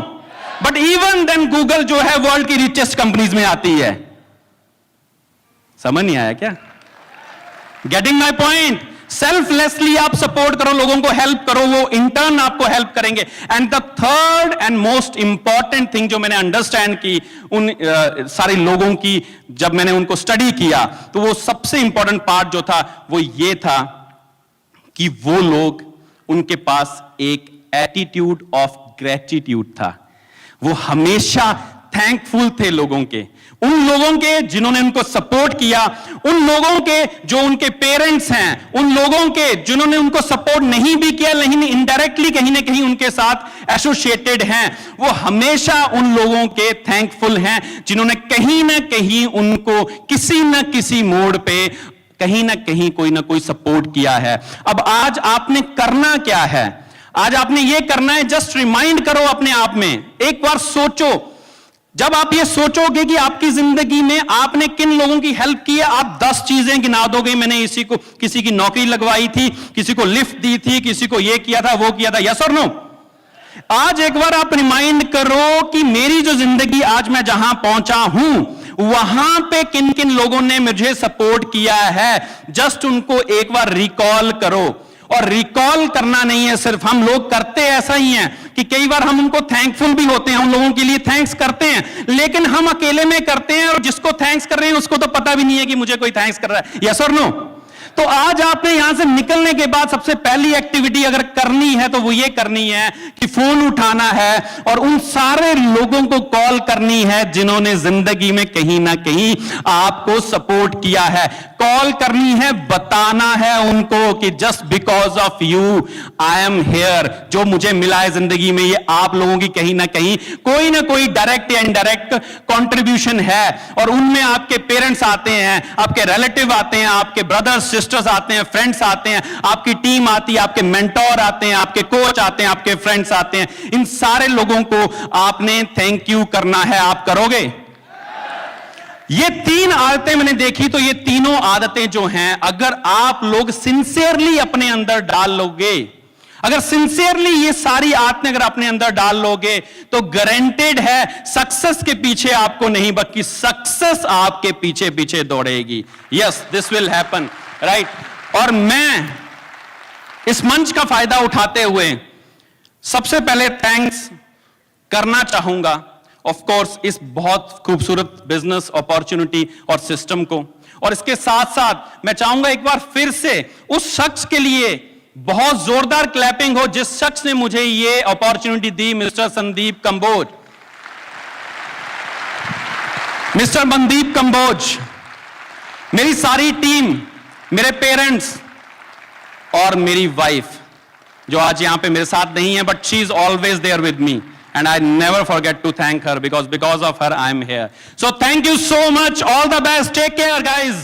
But even then Google जो है वर्ल्ड की रिचेस्ट कंपनीज में आती है। समझ नहीं आया क्या? Getting my point? सेल्फलेसली आप सपोर्ट करो, लोगों को हेल्प करो, वो इंटर्न आपको हेल्प करेंगे। And the third and most important thing जो मैंने अंडरस्टैंड की उन सारे लोगों की, जब मैंने उनको स्टडी किया, तो वो सबसे इंपॉर्टेंट पार्ट जो था वो ये था कि वो लोग, उनके पास एक एटीट्यूड ऑफ ग्रेटिट्यूड था। वो हमेशा थैंकफुल थे लोगों के, उन लोगों के जिन्होंने उनको सपोर्ट किया, उन लोगों के जो उनके पेरेंट्स हैं, उन लोगों के जिन्होंने उनको सपोर्ट नहीं भी किया लेकिन इनडायरेक्टली कहीं ना कहीं उनके साथ एसोसिएटेड हैं। वो हमेशा उन लोगों के थैंकफुल हैं जिन्होंने कहीं ना कहीं उनको किसी न किसी मोड़ पे कहीं ना कहीं कोई ना कोई सपोर्ट किया है। अब आज आपने करना क्या है? आज आपने यह करना है, जस्ट रिमाइंड करो अपने आप में, एक बार सोचो। जब आप ये सोचोगे कि आपकी जिंदगी में आपने किन लोगों की हेल्प की है, आप 10 चीजें गिना दोगे। मैंने किसी की नौकरी लगवाई थी, किसी को लिफ्ट दी थी, किसी को ये किया था, वो किया था, यस और नो? आज एक बार आप रिमाइंड करो कि मेरी जो जिंदगी आज मैं जहां पहुंचा हूं, वहां पे किन किन लोगों ने मुझे सपोर्ट किया है। जस्ट उनको एक बार रिकॉल करो। और रिकॉल करना नहीं है सिर्फ, हम लोग करते ऐसा ही हैं कि कई बार हम उनको थैंकफुल भी होते हैं, उन लोगों के लिए थैंक्स करते हैं, लेकिन हम अकेले में करते हैं और जिसको थैंक्स कर रहे हैं उसको तो पता भी नहीं है कि मुझे कोई थैंक्स कर रहा है, यस और नो? तो आज आपने यहां से निकलने के बाद सबसे पहली एक्टिविटी अगर करनी है तो वो ये करनी है कि फोन उठाना है और उन सारे लोगों को कॉल करनी है जिन्होंने जिंदगी में कहीं ना कहीं आपको सपोर्ट किया है। कॉल करनी है, बताना है उनको कि just because of you I am here. जो मुझे मिला है जिंदगी में, ये आप लोगों की कहीं ना कोई डायरेक्ट या इनडायरेक्ट कंट्रीब्यूशन है। और उनमें आपके पेरेंट्स आते हैं, आपके रिलेटिव आते हैं, आपके ब्रदर्स सिस्टर्स आते हैं, फ्रेंड्स आते हैं, आपकी टीम आती है, आपके मेंटोर आते हैं, आपके कोच आते हैं, आपके फ्रेंड्स आते हैं। इन सारे लोगों को आपने थैंक यू करना है। आप करोगे? ये 3 आदतें मैंने देखी, तो ये तीनों आदतें जो हैं, अगर आप लोग सिंसियरली अपने अंदर डाल लोगे, अगर सिंसियरली ये सारी आदतें अगर अपने अंदर डाल लोगे, तो गारंटेड है सक्सेस के पीछे आपको नहीं, बल्कि सक्सेस आपके पीछे पीछे दौड़ेगी। Yes, this will happen, right? और मैं इस मंच का फायदा उठाते हुए सबसे पहले थैंक्स करना चाहूंगा ऑफ कोर्स इस बहुत खूबसूरत बिजनेस अपॉर्चुनिटी और सिस्टम को, और इसके साथ साथ मैं चाहूंगा एक बार फिर से उस शख्स के लिए बहुत जोरदार क्लैपिंग हो जिस शख्स ने मुझे ये अपॉर्चुनिटी दी, मिस्टर संदीप कंबोज। मिस्टर मनदीप कंबोज, मेरी सारी टीम, मेरे पेरेंट्स और मेरी वाइफ जो आज यहां पे मेरे साथ नहीं है, but she is always there with me and I never forget to thank her because of her I am here. So thank you so much. All the best. Take care, guys.